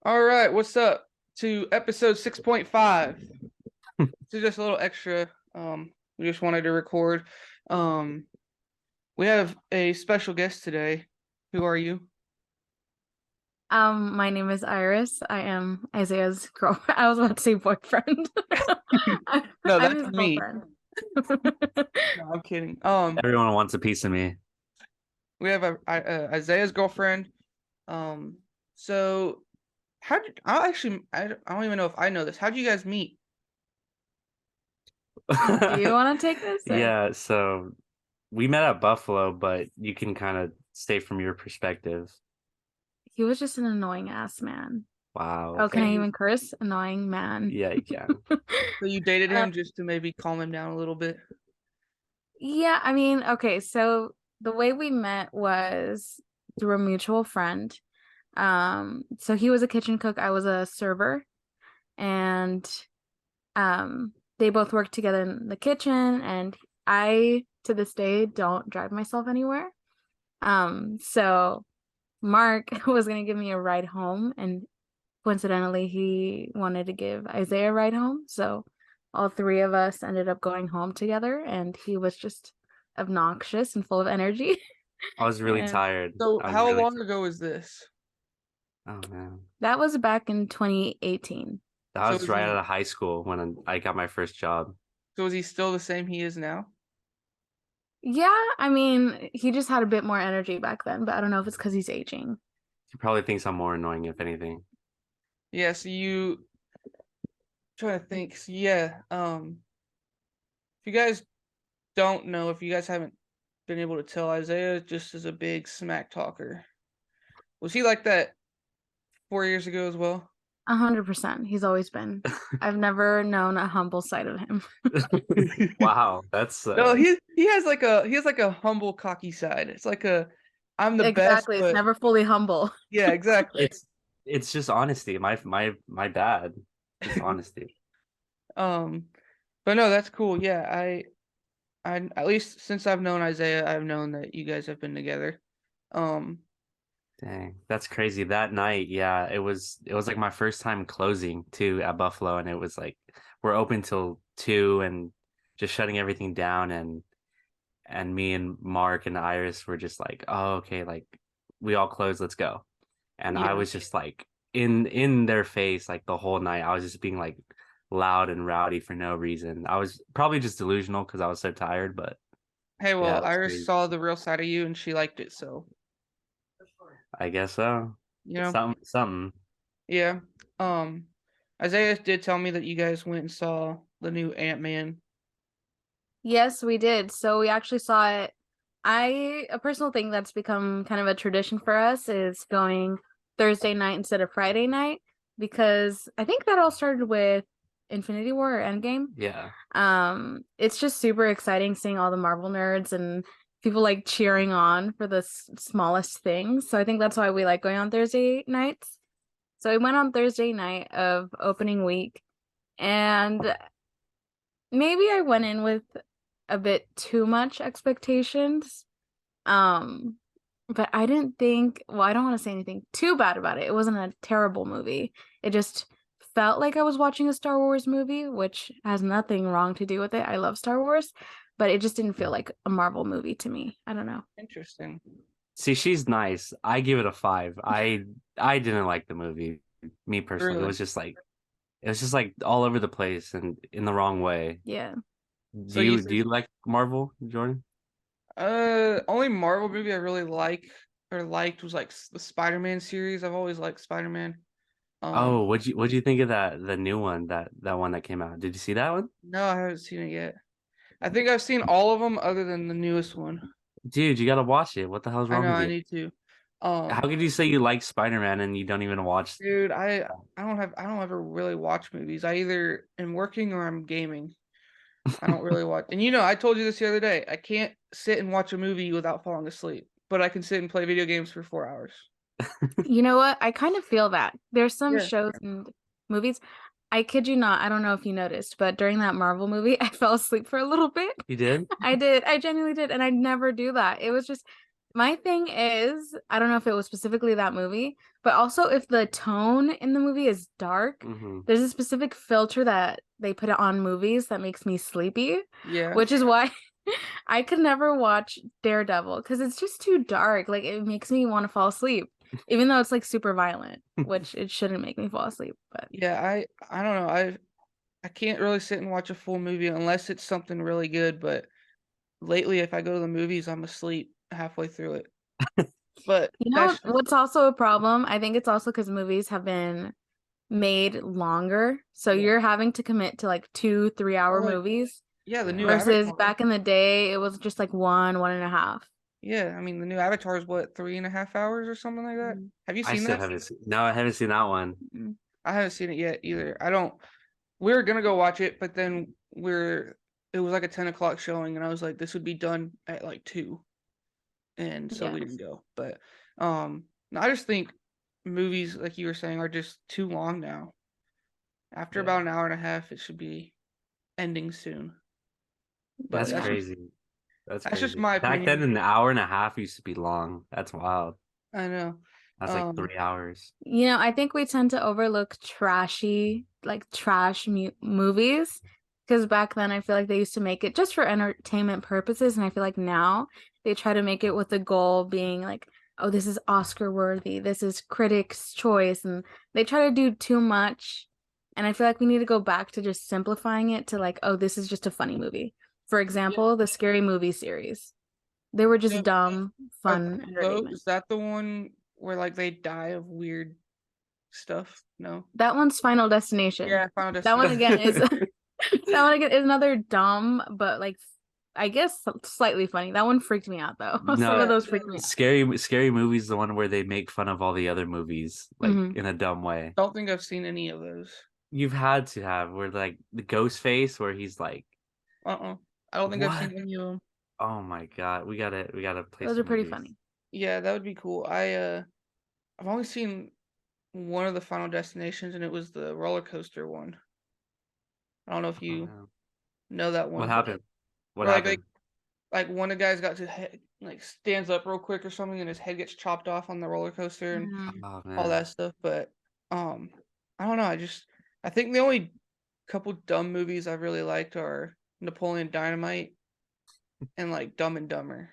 All right, what's up to episode 6.5? This is just a little extra. We just wanted to record. Um, we have a special guest today. Who are you? My name is Iris. I am Isaiah's girlfriend. I was about to say boyfriend. I- No, I'm that's his me. girlfriend. No, I'm kidding. Everyone wants a piece of me. We have Isaiah's girlfriend. Um, so I don't even know if I know this. How'd you guys meet? Do you want to take this or Yeah, so we met at Buffalo, but you can kind of state from your perspective. he was just an annoying ass man. Wow. Oh, So can I you even curse? Annoying man. Yeah, you can. so you dated Uh, him just to maybe calm him down a little bit. yeah, I mean, okay, so the way we met was through a mutual friend. So he was a kitchen cook, I was a server, and they both worked together in the kitchen, and I to this day don't drive myself anywhere. So Mark was gonna give me a ride home, and coincidentally he wanted to give Isaiah a ride home, so all three of us ended up going home together, and he was just obnoxious and full of energy. I was really And tired. So I was how really long tired. ago is this? Oh man. that was back in 2018. That So was is right out he of high school when I got my first job. so is he still the same he is now? Yeah, I mean, he just had a bit more energy back then, but I don't know if it's because he's aging. He probably thinks I'm more annoying, if anything. Yeah, so you trying to think. So yeah, if you guys don't know, if you guys haven't been able to tell, Isaiah just is a big smack talker. Was he like that 4 years ago as well? 100%. He's always been. I've never known a humble side of him. Wow, that's No, he has like a humble, cocky side. It's like a I'm the best, Exactly. It's but never fully humble. yeah, exactly. it's just honesty. My bad. Just honesty. Um, but no, that's cool. Yeah, I at least since I've known Isaiah, I've known that you guys have been together. Um, Dang, that's crazy. That night, yeah, it was like my first time closing too at Buffalo, and it was like we're open till 2 and just shutting everything down, and me and Mark and Iris were just like, oh, okay, like we all closed, let's go. And I yeah. was just like in their face like the whole night. I was just being like loud and rowdy for no reason. I was probably just delusional because I was so tired, but Hey, yeah, well, it was Iris crazy. saw the real side of you and she liked it, so I guess so. you know, Something. yeah. Um, Isaiah did tell me that you guys went and saw the new Ant-Man. Yes, we did. So we actually saw it. A personal thing that's become kind of a tradition for us is going Thursday night instead of Friday night, because I think that all started with Infinity War or Endgame. Yeah. It's just super exciting seeing all the Marvel nerds and people like cheering on for the smallest things. So I think that's why we like going on Thursday nights. So we went on Thursday night of opening week, and maybe I went in with a bit too much expectations. Um, but I didn't think, well, I don't want to say anything too bad about it. It wasn't a terrible movie. It just felt like I was watching a Star Wars movie, which has nothing wrong to do with it. I love Star Wars, but it just didn't feel like a Marvel movie to me. I don't know. Interesting. See, she's nice. I give it a 5. I didn't like the movie, me personally. Really? It was just like all over the place and in the wrong way. Yeah. So you Do said you like Marvel, Jordan? only Marvel movie I really liked was like the Spider-Man series. I've always liked Spider-Man. Um, Oh, what'd you think of the new one, that one that came out? Did you see that one? no, I haven't seen it yet. I think I've seen all of them other than the newest one. Dude, you gotta watch it. What the hell's I wrong know with I you? need to. How Um, could you say you like Spider-Man and you don't even watch? dude, I don't ever really watch movies. I either am working or I'm gaming. I don't really watch. And I told you this the other day. I can't sit and watch a movie without falling asleep, but I can sit and play video games for 4 hours. You know what? I kind of feel that. There's some Yeah. shows and movies. I kid you not, I don't know if you noticed, but during that Marvel movie, I fell asleep for a little bit. You did? I did. I genuinely did. And I never do that. It was just My thing is, I don't know if it was specifically that movie, but also if the tone in the movie is dark, Hmm. there's a specific filter that they put on movies that makes me sleepy, Yeah. which is why I could never watch Daredevil because it's just too dark. Like it makes me want to fall asleep, even though it's like super violent, which it shouldn't make me fall asleep. But Yeah, I don't know. I can't really sit and watch a full movie unless it's something really good, but lately if I go to the movies, I'm asleep halfway through it. But you know that's what's also a problem? I think it's also because movies have been made longer, so yeah. you're having to commit to like 2 3 hour Or like movies yeah, the Yeah. new versus Avatar. back in the day it was just like 1 1.5. Yeah, I mean the new Avatar is what, 3.5 hours or something like that? Mhm. Have you I seen still that? haven't seen. No, I haven't seen that one. Mm. I haven't seen it yet either. I don't. We were gonna go watch it, but then it was like a 10 o'clock showing, and I was like, this would be done at like 2, and so Yeah. we didn't go. But no, I just think movies, like you were saying, are just too long now. After Yeah, about an hour and a half, it should be ending soon. But that's Yeah. crazy. That's that's just crazy. my Back then, opinion. an hour and a half used to be long. That's wild. I know. That's like Um, 3 hours. You know, I think we tend to overlook trashy, like trash movies, because back then I feel like they used to make it just for entertainment purposes, and I feel like now they try to make it with the goal being like, oh, this is Oscar worthy, this is critics' choice, and they try to do too much. And I feel like we need to go back to just simplifying it to like, oh, this is just a funny movie. For yeah, example, the Scary Movie series. They were yeah. just dumb, Are fun is entertainment. that the one where like they die of weird stuff? No. That one's Final Destination. Yeah, Final That one Destination. again is that one again is another dumb, but like I guess slightly funny. That one freaked me out though. Some No, of Yeah, those freaked me out. scary movies, the one where they make fun of all the other movies, like Hmm. in a dumb way. don't think I've seen any of those. You've had to have where like the ghost face where he's like, Uh-uh. I don't think I've what? seen any of them. Oh my God, we gotta play Those are some pretty movies. funny. Yeah, that would be cool. I've only seen one of the Final Destinations, and it was the roller coaster one. I don't know if Oh you no. know that What one, but happened? What where happened? like one of the guys got to head, like stands up real quick or something, and his head gets chopped off on the roller coaster and Mhm. Oh all man. that stuff. But um, I don't know. I think the only couple dumb movies I really liked are Napoleon Dynamite and like Dumb and Dumber.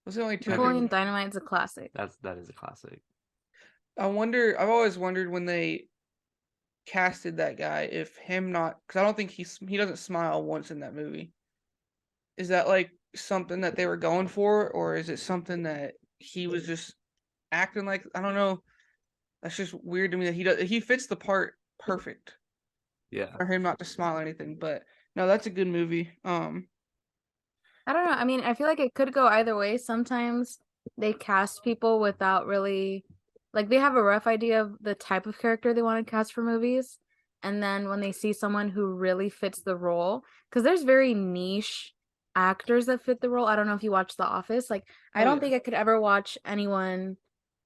Those are the only two Okay, good Napoleon ones. Dynamite's a classic. that is a classic. I've always wondered when they casted that guy if him not because I don't think he doesn't smile once in that movie. Is that like something that they were going for, or is it something that he was just acting like? I don't know. That's just weird to me that he fits the part perfect Yeah. for him not to smile or anything. But no, that's a good movie. I don't know. I mean, I feel like it could go either way. Sometimes they cast people without really like they have a rough idea of the type of character they want to cast for movies. And then when they see someone who really fits the role, because there's very niche actors that fit the role. I don't know if you watch The Office. Like, I Oh don't yeah, think I could ever watch anyone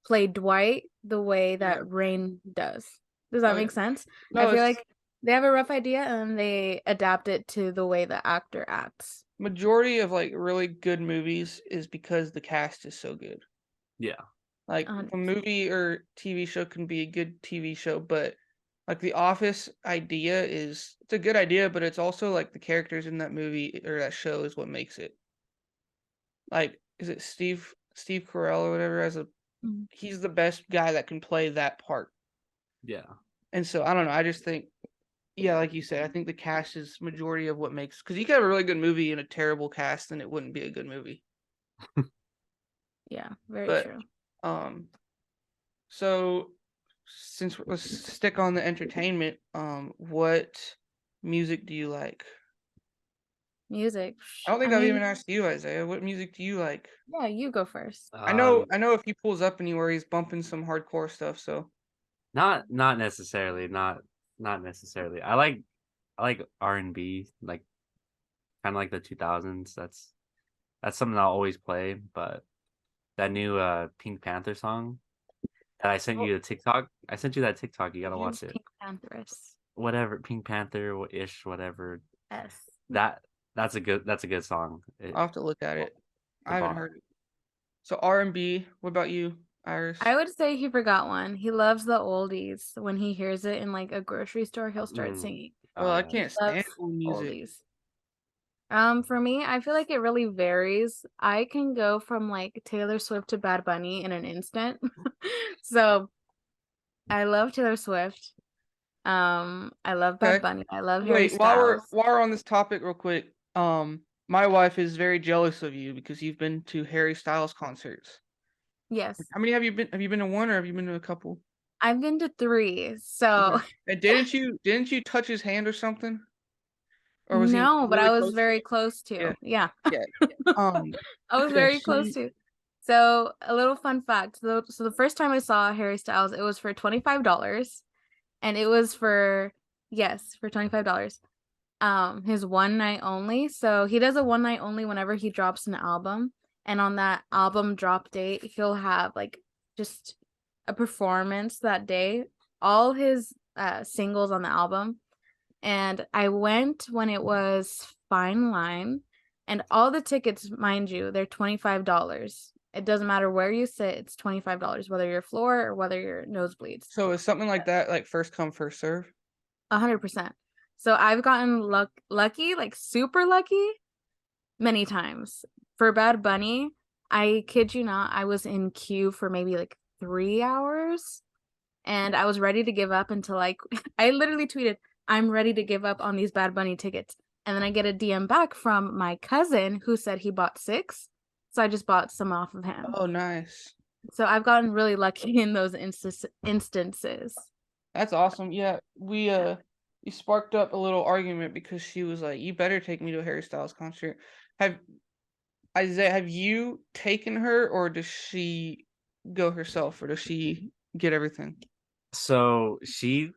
play Dwight the way yeah. that Rain does. Does that Oh yeah. make sense? I No, feel it's like they have a rough idea and they adapt it to the way the actor acts. majority of like really good movies is because the cast is so good. Yeah. Like a 100%. movie or TV show can be a good TV show, but like The Office idea is it's a good idea, but it's also like the characters in that movie or that show is what makes it. Like, is it Steve Carell or whatever as a Mhm. he's the best guy that can play that part. Yeah. And so I don't know, I just think yeah, like you said, I think the cast is majority of what makes because you could have a really good movie and a terrible cast and it wouldn't be a good movie. Yeah, very But true. um so since let's stick on the entertainment, what music do you like? Music. I don't I think I've even mean, asked you, Isaiah. What music do you like? yeah, you go first. I know if he pulls up anywhere, he's bumping some hardcore stuff. So Not necessarily, not necessarily. I like R&B, like kind of like the 2000s. That's something I'll always play, but that new Pink Panther song that I sent Oh, you a TikTok. I sent you that TikTok. You gotta who's watch it. Pink Panthers? Whatever, Pink Panther ish, whatever. S. That that's a good song. I'll have to look at it. I The haven't bar. heard it. So R&B. What about you, Iris? I would say he forgot one. He loves the oldies. When he hears it in like a grocery store, he'll start singing. Well, Oh I yeah. can't stand Loves old music. oldies. For me, I feel like it really varies. I can go from like Taylor Swift to Bad Bunny in an instant. So I love Taylor Swift. I love Bad Okay. Bunny. I love Harry Wait, while we're Styles. while we're on this topic, real quick, my wife is very jealous of you because you've been to Harry Styles concerts. Yes. How many have you been? Have you been to one or have you been to a couple? I've been to 3. So Okay. And didn't you touch his hand or something? Or was he no, but I really was close to very you? close Yeah, to. Yeah. yeah. Um, I was yeah, very close to. So, a little fun fact. So the first time I saw Harry Styles, it was for $25, and it was for yes, for $25. His one night only. So he does a one night only whenever he drops an album, and on that album drop date, he'll have like just a performance that day, all his singles on the album. And I went when it was Fine Line, and all the tickets, mind you, they're $25. It doesn't matter where you sit, it's $25, whether you're floor or whether you're nosebleeds. so is something like that like first come first serve? 100%. So I've gotten lucky, like super lucky, many times. For Bad Bunny, I kid you not, I was in queue for maybe like 3 hours, and I was ready to give up until like I literally tweeted, "I'm ready to give up on these Bad Bunny tickets." And then I get a DM back from my cousin who said he bought 6. So I just bought some off of him. Oh, nice. So I've gotten really lucky in those instances. That's awesome. Yeah, we sparked up a little argument because she was like, "You better take me to a Harry Styles concert." Have Isaiah, have you taken her, or does she go herself, or does she get everything? So she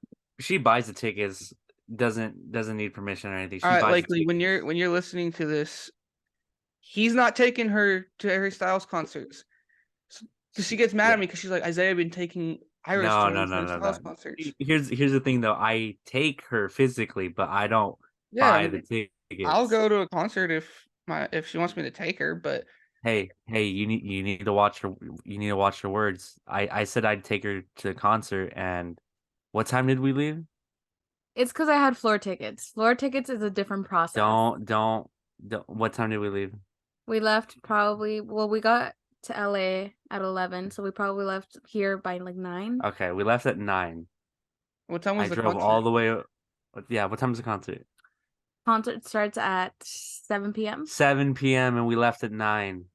buys the tickets, doesn't need permission or anything. All She right, buys the Lakely, when tickets. you're listening to this, he's not taking her to Harry Styles concerts. So she gets mad at Yeah. me because she's like, Isaiah been taking Iris No, to no, these no, Harry no, Styles no. concerts. Here's the thing though. I take her physically, but I don't Yeah, I buy the mean, I'll tickets. go to a concert if she wants me to take her, but Hey, you need to watch your words. I said I'd take her to the concert, and what time did we leave? It's because I had floor tickets. Floor tickets is a different process. Don't. What time did we leave? We left probably, well, we got to LA at 11, so we probably left here by like 9. Okay, we left at 9. what time was I the drove all concert? the way. Yeah, what time is the concert? Concert starts at 7 p.m. 7 p.m. and we left at 9.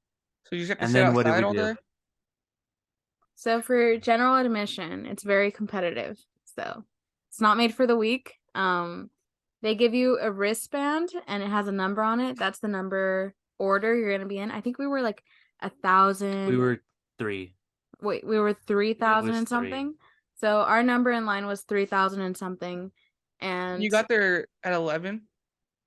So you just have to And sit then what did outside we all do? day? So for general admission, it's very competitive. So it's not made for the weak. They give you a wristband and it has a number on it. That's the number order you're gonna be in. I think we were like a We thousand. were 3. Wait, we were It 3,000 was and 3. something. So our number in line was 3,000 and something. You And got there at 11,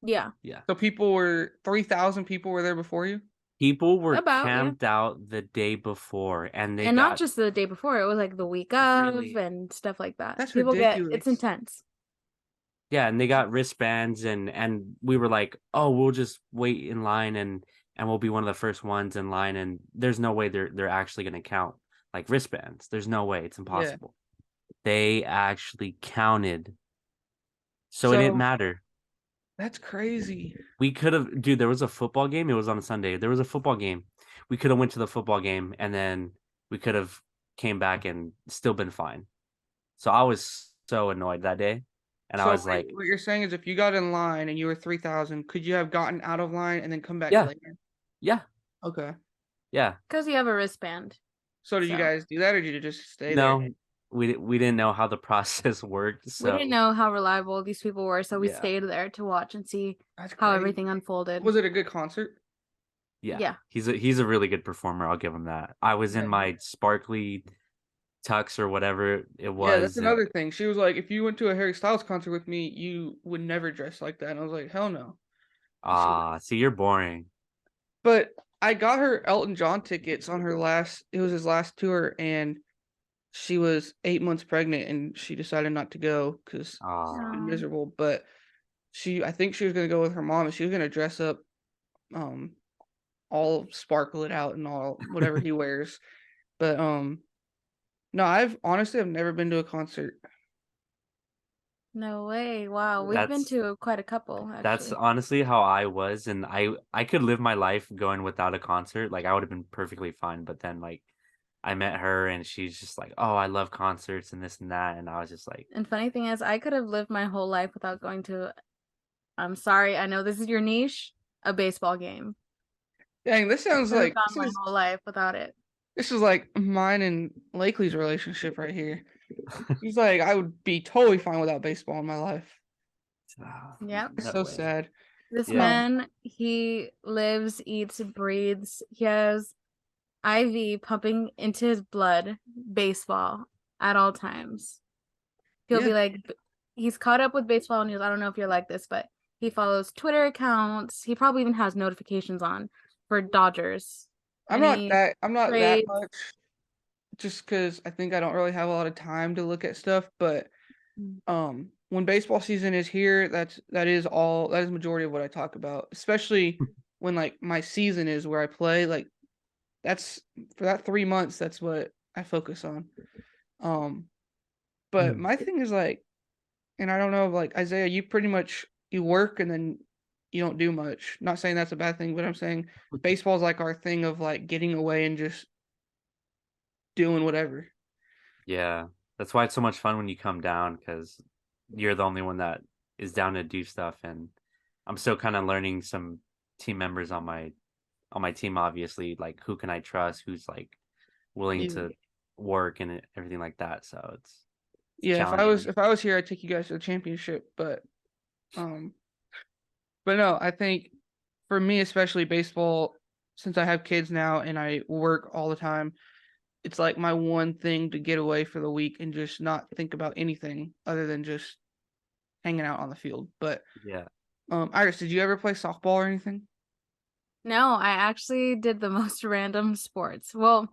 yeah, Yeah. so 3,000 people were there before you. People were about, yeah. camped out the day before and they And not got just the day before, it was like the week of really. and stuff like that. That's It's ridiculous. intense. Yeah, and they got wristbands and we were like, "Oh, we'll just wait in line and we'll be one of the first ones in line and there's no way they're actually going to count like wristbands. There's no way, it's Yeah. impossible." They actually counted. So it didn't So matter. that's crazy. We could have, dude, there was a football game. It was on a Sunday. There was a football game. We could have went to the football game and then we could have came back and still been fine. So I was so annoyed that day. And I So was like, what you're saying is if you got in line and you were 3,000, could you have gotten out of line and then come back yeah, later? yeah, Okay. yeah. Because you have a wristband. So did you So guys do that or did you just stay there? No, we didn't know how the process worked. we didn't So know how reliable these people were, so we yeah, stayed there to watch and see That's how crazy. everything unfolded. Was it a good concert? yeah. Yeah. He's a really good performer. I'll give him that. I was in Yeah. my sparkly tux or whatever it Yeah, that's was. And another thing. She was like, if you went to a Harry Styles concert with me, you would never dress like that. And I was like, hell no. And she was, see, you're boring. but I got her Elton John tickets on it was his last tour, and she was 8 months pregnant, and she decided not to go because she's been Um, miserable. But I think she was gonna go with her mom, and she was gonna dress up, um, all sparkle it out and all whatever he wears. But no, I've never been to a concert. No way. Wow. We've been That's to quite a couple, that's actually. honestly how I was, and I could live my life going without a concert. Like I would have been perfectly fine, but then like I met her and she's just like, "Oh, I love concerts and this and that." And I was just like, And funny thing is, I could have lived my whole life without going to, I'm sorry, I know this is your niche, a baseball game. Dang, this sounds Could have like gone my whole life without it. this is like mine and Lakely's relationship right here. He's like, I would be totally fine without baseball in my life. "Ah, Yep. It's no so way." sad. This Yeah. man, he lives, eats, breathes. He has IV pumping into his blood baseball at all times. He'll Yeah, be like, he's caught up with baseball news. I don't know if you're like this, but he follows Twitter accounts. He probably even has notifications on for Dodgers. Any I'm not that trades. much just because I think I don't really have a lot of time to look at stuff, but when baseball season is here, that is majority of what I talk about, especially when like my season is where I play, like that's for that 3 months, that's what I focus on. Um, but Mm. my thing is like, and I don't know, like Isaiah, you pretty much you work and then you don't do much. Not saying that's a bad thing, but I'm saying baseball's like our thing of like getting away and just doing whatever. Yeah. That's why it's so much fun when you come down because you're the only one that is down to do stuff. And I'm still kind of learning some team members on my team, obviously, like who can I trust, who's like willing Yeah. to work and everything like that. So it's Yeah, challenging. if I was here, I'd take you guys to the championship, um but no, I think for me especially baseball, since I have kids now and I work all the time, it's like my one thing to get away for the week and just not think about anything other than just hanging out on the field. But Yeah. Iris, did you ever play softball or anything? No, I actually did the most random sports. Well,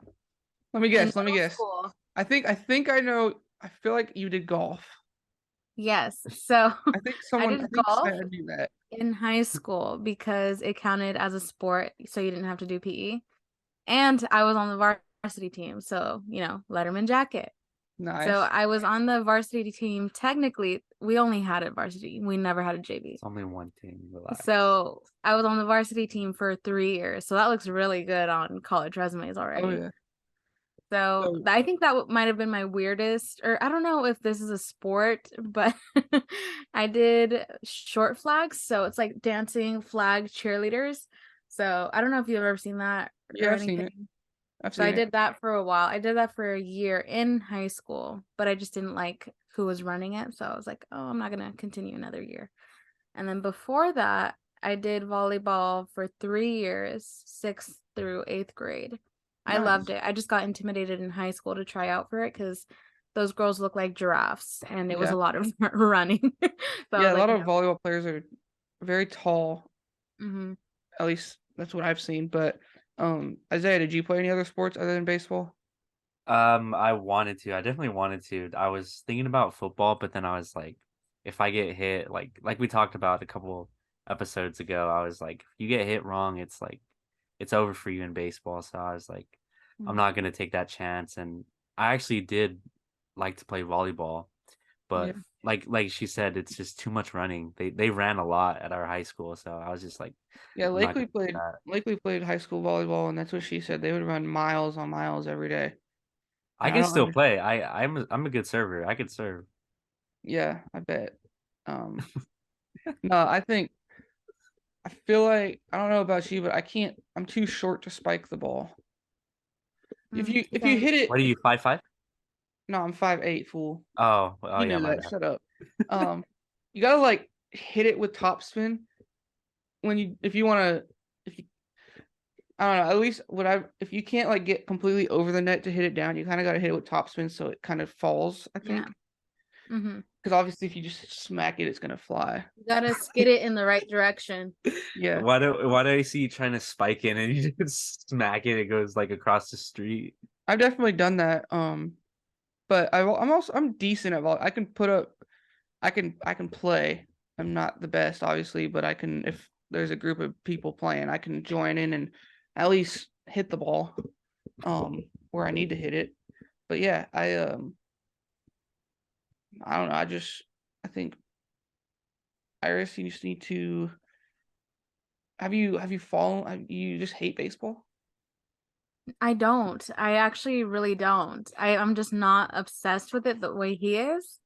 in Let me middle guess. school, I think I know. I feel like you did golf. yes. So I I did think I golf knew that. in high school because it counted as a sport, so you didn't have to do PE. And I was on the varsity team, so, Letterman jacket. So Nice. I was on the varsity team. Technically, we only had a varsity. We never had a JV. It's only one team. Relax. So I was on the varsity team for 3 years. So that looks really good on college resumes Oh already. yeah. So So I think that might have been my weirdest, or I don't know if this is a sport, but I did short flags. So it's like dancing flag cheerleaders. So I don't know if you've ever seen that or yeah, I've seen it. anything. I've So I seen it. did that for a while. I did that for a year in high school, but I just didn't like who was running it. So I was like, oh, I'm not going to continue another year. And then before that, I did volleyball for 3 years, sixth through eighth grade. I loved Nice. it. I just got intimidated in high school to try out for it because those girls look like giraffes and it was Yeah. a lot of running. So I Yeah, was a like, lot no. of volleyball players are very tall. Hmm. At least that's what I've seen. But Isaiah, did you play any other sports other than baseball? I wanted to. I definitely wanted to. I was thinking about football, but then I was like, if I get hit, like we talked about a couple episodes ago, I was like, if you get hit wrong, it's like it's over for you in baseball. So I was like, I'm Mm. not gonna take that chance. And I actually did like to play volleyball, Yeah. but like she said, it's just too much running. They ran a lot at our high school, so I was just like, Yeah, I'm not gonna do that. Lakely played high school volleyball, and that's what she said. They would run miles on miles every day. I And I can don't still under play. I'm a good server. I could serve. Yeah, I bet. Um, no, I feel like I don't know about you, but I'm too short to spike the ball. If you Same. hit it What are you, 5'5"? No, I'm 5'8", fool. Oh You yeah, knew my that. bad. Shut up. Um, you gotta like hit it with topspin when you if you wanna if you I don't know, at least what I if you can't like get completely over the net to hit it down, you kinda gotta hit it with topspin so it kind of falls, I Yeah. think. Hmm. Because obviously if you just smack it, it's gonna fly. You gotta skid it in the right direction. Yeah. Why do I see you trying to spike in and you just smack it? It goes like across the street. I've definitely done that. But I'm decent at vol I can put up I can play. I'm not the best, obviously, but I can if there's a group of people playing, I can join in and at least hit the ball where I need to hit it. But yeah, I don't know. I think Iris, you just need to have you fallen? You just hate baseball? I don't. I actually really don't. I'm just not obsessed with it the way he is.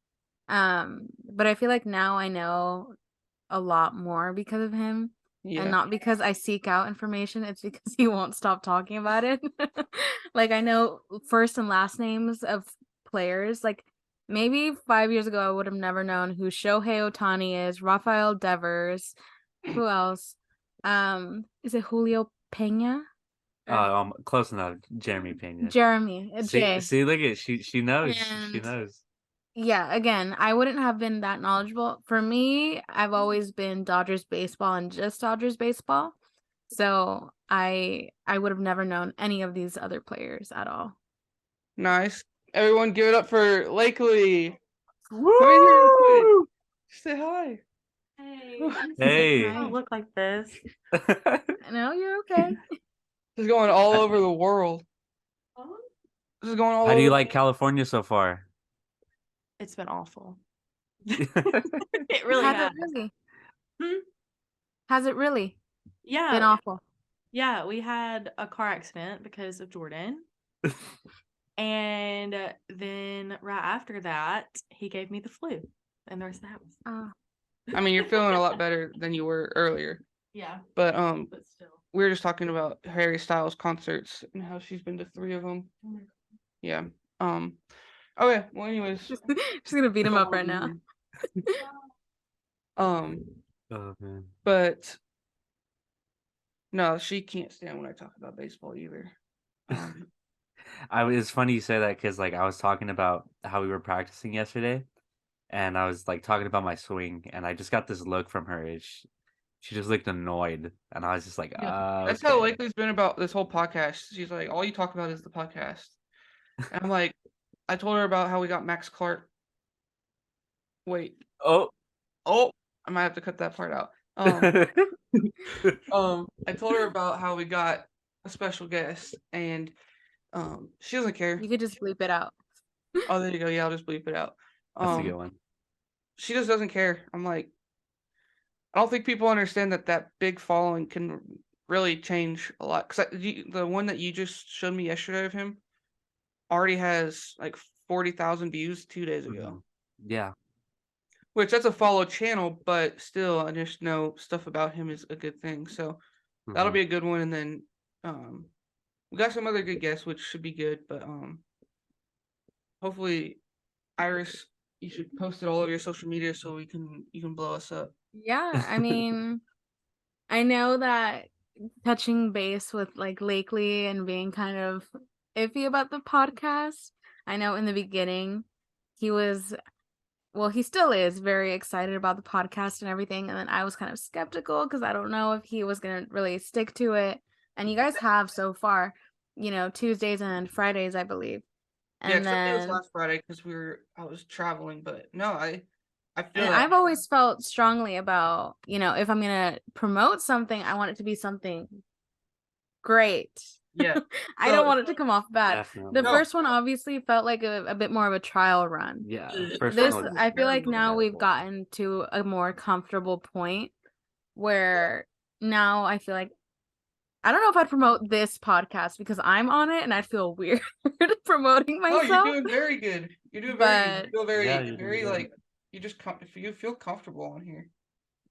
But I feel like now I know a lot more because of him. And Yeah, not because I seek out information, it's because he won't stop talking about it. Like I know first and last names of players. Like maybe 5 years ago I would have never known who Shohei Ohtani is, Rafael Devers, who else? Is it Julio Pena? Or Close enough. Jeremy Pena. Jeremy, a See, J. see, look at she knows. She And knows. yeah, again, I wouldn't have been that knowledgeable. For me, I've always been Dodgers baseball and just Dodgers baseball. So I would have never known any of these other players at all. nice. Everyone, give it up for Lakely. Woo! Come in here real quick. Say hi. Hey, Hey. I don't look like this. No, you're okay. This is going all over the world. This is going all How do over. you like California so far? It's been awful. It really Has has. it really? Hmm? Has it really been Yeah, awful? yeah. We had a car accident because of Jordan, and then right after that, he gave me the flu, and the rest of the house. Oh, I mean, you're feeling a lot better than you were earlier. Yeah, But but still. we were just talking about Harry Styles concerts and how she's been to 3 of them. Yeah. Okay. Well, anyways. just gonna beat him up right now. Um, Oh man. but no, she can't stand when I talk about baseball either. It's funny you say that because like I was talking about how we were practicing yesterday, and I was like talking about my swing, and I just got this look from her. She just looked annoyed, and I was just like, That's how okay. Lakely's been about this whole podcast. She's like, all you talk about is the podcast. And I'm like, I told her about how we got Max Clark. Wait. Oh. I might have to cut that part out. I told her about how we got a special guest, and she doesn't care. You could just bleep it out. Oh, there you go. Yeah, I'll just bleep it out. That's a good one. She just doesn't care. I'm like, I don't think people understand that big following can really change a lot. Cause the one that you just showed me yesterday of him already has like 40,000 views 2 days ago. Yeah. Which that's a follow channel, but still, I just know stuff about him is a good thing. So that'll be a good one. And then we got some other good guests, which should be good. But hopefully, Iris, you should post it all over your social media so you can blow us up. Yeah, I mean, I know that touching base with like Lakely and being kind of iffy about the podcast. I know in the beginning he was, well, he still is very excited about the podcast and everything. And then I was kind of skeptical because I don't know if he was going to really stick to it. And you guys have so far, Tuesdays and Fridays, I believe. Yeah, And except it was then last Friday because I was traveling. But no, I feel and that. I've always felt strongly about, if I'm going to promote something, I want it to be something great. Yeah. I don't want it to come off bad. Definitely. The first one obviously felt like a bit more of a trial run. Yeah. This, I feel like now we've gotten to a more comfortable point where now I feel like I don't know if I'd promote this podcast because I'm on it and I'd feel weird promoting Oh, myself. you're doing very good. You're doing very good. You feel very, Yeah, you're very doing good. like if you feel comfortable on here.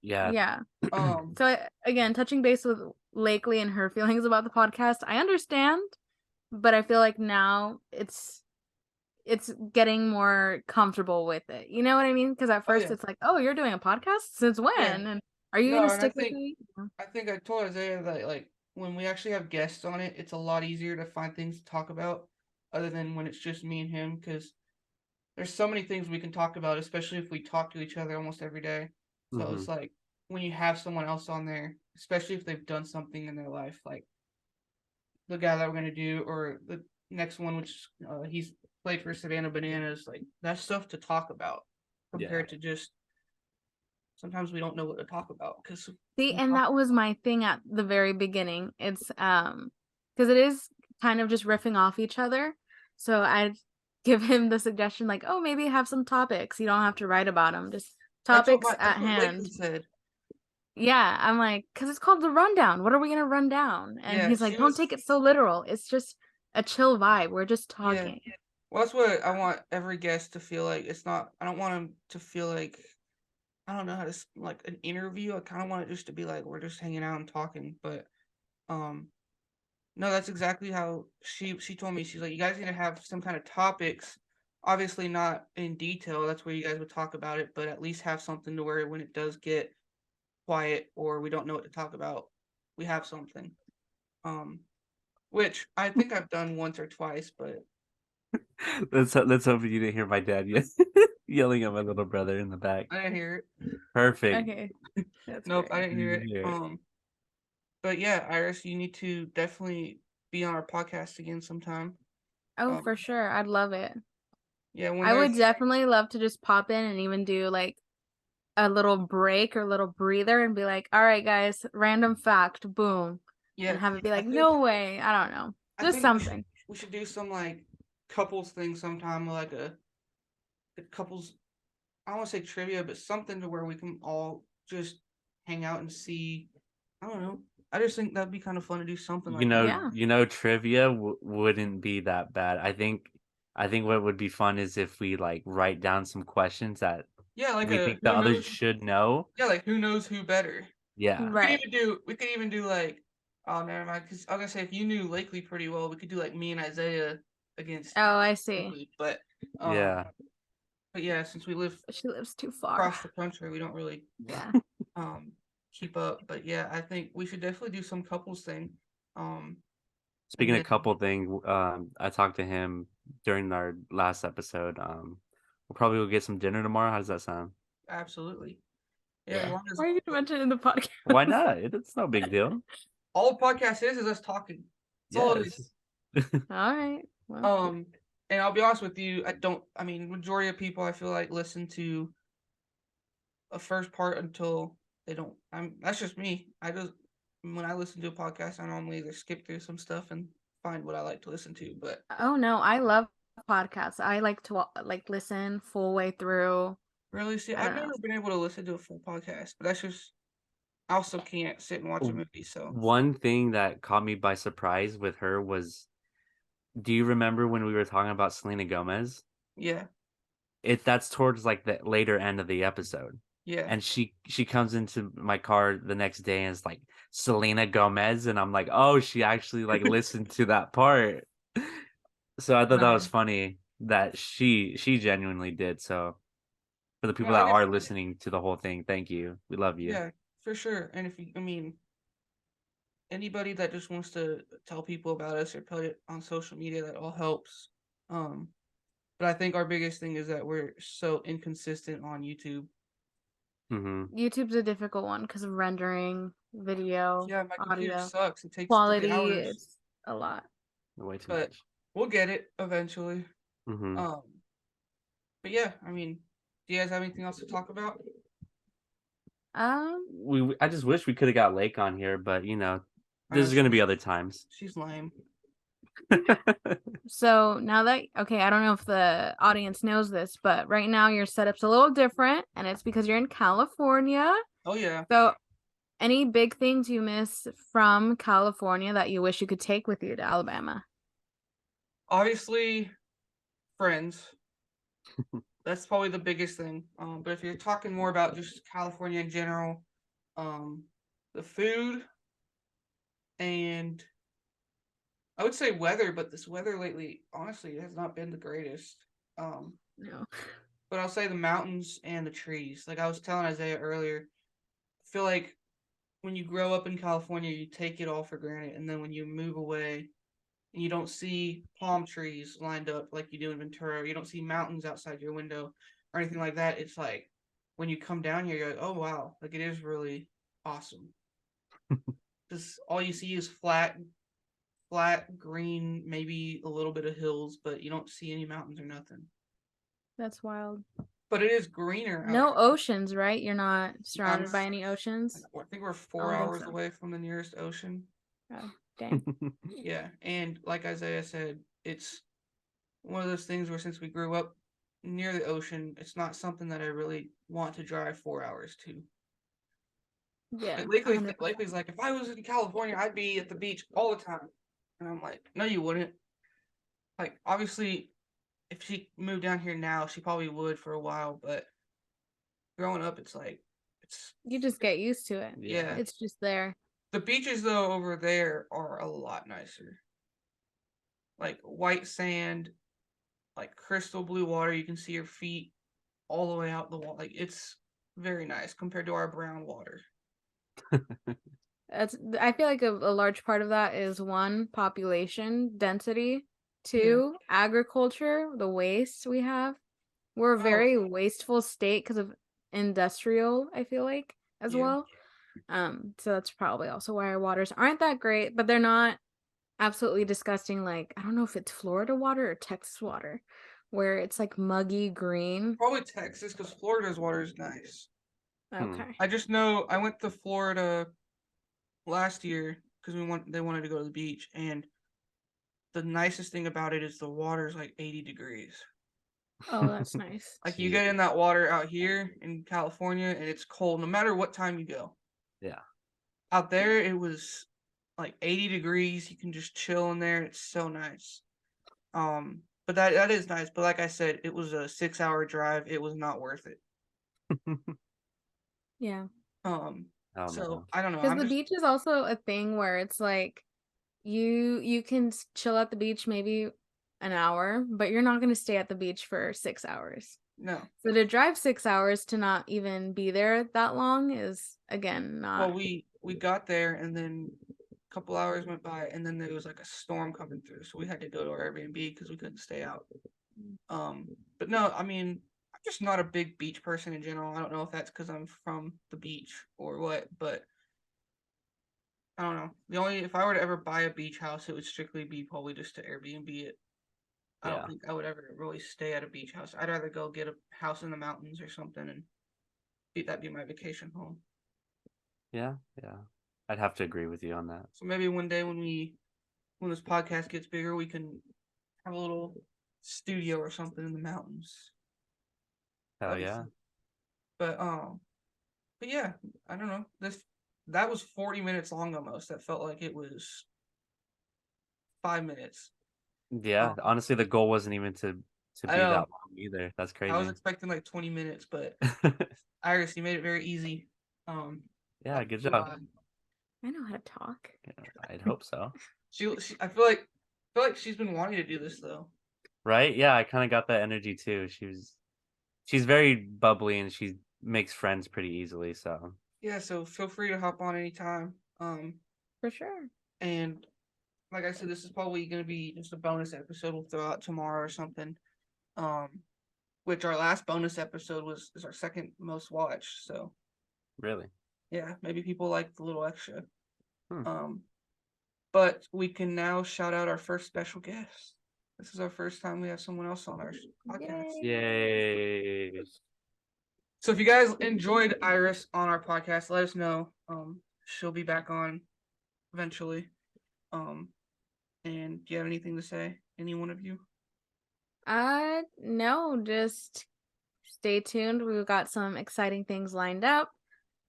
Yeah. Yeah. Um, So again, touching base with Lakely and her feelings about the podcast, I understand, but I feel like now it's getting more comfortable with it. You know what I mean? Because at first yeah. it's like, oh, you're doing a podcast? Since when? Yeah. And are you No, gonna and stick with me? I think I told Isaiah that like when we actually have guests on it, it's a lot easier to find things to talk about other than when it's just me and him because there's so many things we can talk about, especially if we talk to each other almost every day. So it's like when you have someone else on there, especially if they've done something in their life, like the guy that we're gonna do, or the next one, which he's played for Savannah Bananas, like that's stuff to talk about compared to just sometimes we don't know what to talk about because See, and that was my thing at the very beginning. It's because it is kind of just riffing off each other. So I'd give him the suggestion like, oh, maybe have some topics. You don't have to write about them. Just topics at that's what hand. Lakeland said. Yeah, I'm like, because it's called the rundown. What are we gonna run down? And Yeah, he's like, she don't was. take it so literal. It's just a chill vibe. We're just Yeah. talking. Well, that's what I want every guest to feel like. It's not. I don't want them to feel like. I don't know how to like an interview. I kind of want it just to be like we're just hanging out and talking. But um, no, that's exactly how she told me. She's like, you guys need to have some kind of topics. Obviously, not in detail. That's where you guys would talk about it, but at least have something to where when it does get quiet or we don't know what to talk about, we have something. Um, which I think I've done once or twice, but Let's hope you didn't hear my dad yelling at my little brother in the back. I didn't hear it. Perfect. Okay. That's Nope, great. I didn't hear it. Hear it. But yeah, Iris, you need to definitely be on our podcast again sometime. Oh, Um, for sure. I'd love it. yeah, when I would there's definitely love to just pop in and even do like a little break or little breather and be like, all right, guys, random fact, boom. yeah, And have it be I like, think no way. I don't know. I Just think something. we should do some like couples thing sometime, like a couples. I don't want to say trivia, but something to where we can all just hang out and see. I don't know. I just think that'd be kind of fun to do something You like that. know, Yeah. trivia wouldn't be that bad. I think what would be fun is if we like write down some questions that Yeah, like we a think the who others knows. should know. Yeah, like who knows who better. Yeah. Right. We could even do like oh never mind because I was gonna say if you knew Lakely pretty well we could do like me and Isaiah against Oh, I see. Lakely um Yeah. but yeah since we live She lives too far. across the country we don't really Yeah. um keep up but yeah I think we should definitely do some couples thing um and Speaking of then couple thing, I talked to him during our last episode. We'll probably go get some dinner tomorrow. How does that sound? absolutely yeah as Yeah. long as Why are you gonna mention it in the podcast? Why not? It's no big deal. all the podcast is us talking that's all it is. Yes. All right. Well, And I'll be honest with you I mean majority of people I feel like listen to a first part until they don't. That's just me. I just when I listen to a podcast, I normally either skip through some stuff and find what I like to listen to. But oh no, I love podcasts. I like to like listen full way through. really, see, I I've don't know. never been able to listen to a full podcast. But that's just I also can't sit and watch a movie. So One thing that caught me by surprise with her was, do you remember when we were talking about Selena Gomez? yeah, That's towards like the later end of the episode. yeah, And she comes into my car the next day and is like, Selena Gomez, and I'm like, oh, she actually like listened to that part. So I thought that was nice. funny that she genuinely did. So for the No, people I that did. are listening to the whole thing, thank you. We love you. Yeah, for sure. And if you, I mean, anybody that just wants to tell people about us or put it on social media, that all helps. Um, but I think our biggest thing is that we're so inconsistent on YouTube. Mm-hmm. YouTube's a difficult one because of rendering, video, Yeah, my computer audio, sucks. It takes 3 hours, quality. It's a lot. Way too but much. we'll get it eventually. Mm-hmm. Um, but yeah, I mean, do you guys have anything else to talk about? I just wish we could have got Lake on here, but you know, I know there's gonna be other times. she's lame. So now that okay, I don't know if the audience knows this, but right now your setup's a little different, and it's because you're in California. Oh yeah, So, any big things you miss from California that you wish you could take with you to Alabama? obviously friends. That's probably the biggest thing. But if you're talking more about just California in general, the food and I would say weather, but this weather lately, honestly, has not been the greatest. Um, No. but I'll say the mountains and the trees. Like I was telling Isaiah earlier, I feel like when you grow up in California, you take it all for granted, and then when you move away and you don't see palm trees lined up like you do in Ventura, or you don't see mountains outside your window or anything like that, it's like when you come down here, you're like, oh wow, like it is really awesome. Because all you see is flat, green, maybe a little bit of hills, but you don't see any mountains or nothing. That's wild. but it is greener out No here. oceans, right? You're not surrounded by any oceans. I think we're 4 don't think hours so. away from the nearest ocean. Oh, dang. Yeah, and like Isaiah said, it's one of those things where since we grew up near the ocean, it's not something that I really want to drive 4 hours to. Yeah. Like, Lakely's 100%. like, if I was in California, I'd be at the beach all the time. And I'm like, no, you wouldn't. Like, obviously, if she moved down here now, she probably would for a while, but growing up, it's like, it's, You just get used to it. yeah. It's just there. The beaches, though, over there are a lot nicer. Like, white sand, like crystal blue water. You can see your feet all the way out the wall. Like, it's very nice compared to our brown water. I feel like a large part of that is one, population density, two, agriculture, the waste we have. We're a Oh. very wasteful state because of industrial, I feel like, as Yeah. well. So that's probably also why our waters aren't that great, but they're not absolutely disgusting. Like, I don't know if it's Florida water or Texas water, where it's like muggy green. Probably Texas, because Florida's water is nice. Okay. I just know I went to Florida last year because they wanted to go to the beach, and the nicest thing about it is the water's like 80 degrees. Oh, that's nice. Like you get in that water out here in California, and it's cold no matter what time you go. Yeah. Out there, it was like 80 degrees. You can just chill in there. It's so nice. But that is nice. But like I said, it was a 6-hour drive. It was not worth it. Yeah. Oh, So no. I don't know. Because I'm the just beach is also a thing where it's like you can chill at the beach maybe an hour, but you're not going to stay at the beach for 6 hours. no. So to drive 6 hours to not even be there that long is again not. Well, we got there, and then a couple hours went by, and then there was like a storm coming through, so we had to go to our Airbnb because we couldn't stay out. But no, I mean, I'm just not a big beach person in general. I don't know if that's because I'm from the beach or what, but I don't know. If I were to ever buy a beach house, it would strictly be probably just to Airbnb it. I don't Yeah. think I would ever really stay at a beach house. I'd rather go get a house in the mountains or something and that'd be my vacation home. Yeah. I'd have to agree with you on that. So maybe one day when this podcast gets bigger, we can have a little studio or something in the mountains. Hell That'd be yeah. fun. But yeah, I don't know. That was 40 minutes long almost. That felt like it was 5 minutes. Yeah. Honestly, the goal wasn't even to be that long either. That's crazy. I was expecting like 20 minutes, but Iris, you made it very easy. Yeah, good job. I know how to talk. Yeah, I'd hope so. I feel like she's been wanting to do this though. Right? Yeah, I kind of got that energy too. She's very bubbly and she makes friends pretty easily, so. Yeah, so feel free to hop on anytime. For sure. And like I said, this is probably going to be just a bonus episode we'll throw out tomorrow or something. Which our last bonus episode is our second most watched, so. Really? Yeah, maybe people like the little extra. Hmm. But we can now shout out our first special guest. This is our first time we have someone else on our podcast. Yay. So if you guys enjoyed Iris on our podcast, let us know. She'll be back on eventually. And do you have anything to say? Any one of you? No, just stay tuned. We've got some exciting things lined up.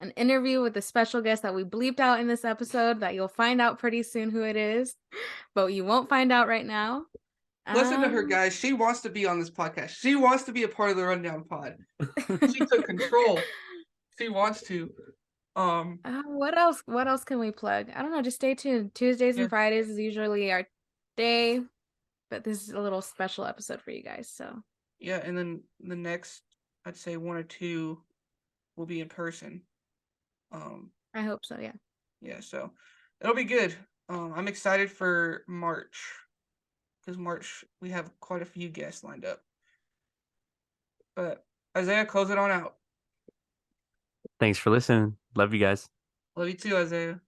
An interview with a special guest that we bleeped out in this episode that you'll find out pretty soon who it is, but you won't find out right now. Listen to her, guys. She wants to be on this podcast. She wants to be a part of the Rundown Pod. She took control. She wants to. What else? What else can we plug? I don't know. Just stay tuned. Tuesdays and Fridays is usually our day, but this is a little special episode for you guys. So yeah, and then the next, I'd say 1 or 2 will be in person. I hope so. Yeah. Yeah, so it'll be good. I'm excited for March because March we have quite a few guests lined up. But Isaiah, close it on out. Thanks for listening. Love you guys. Love you too, Isaiah.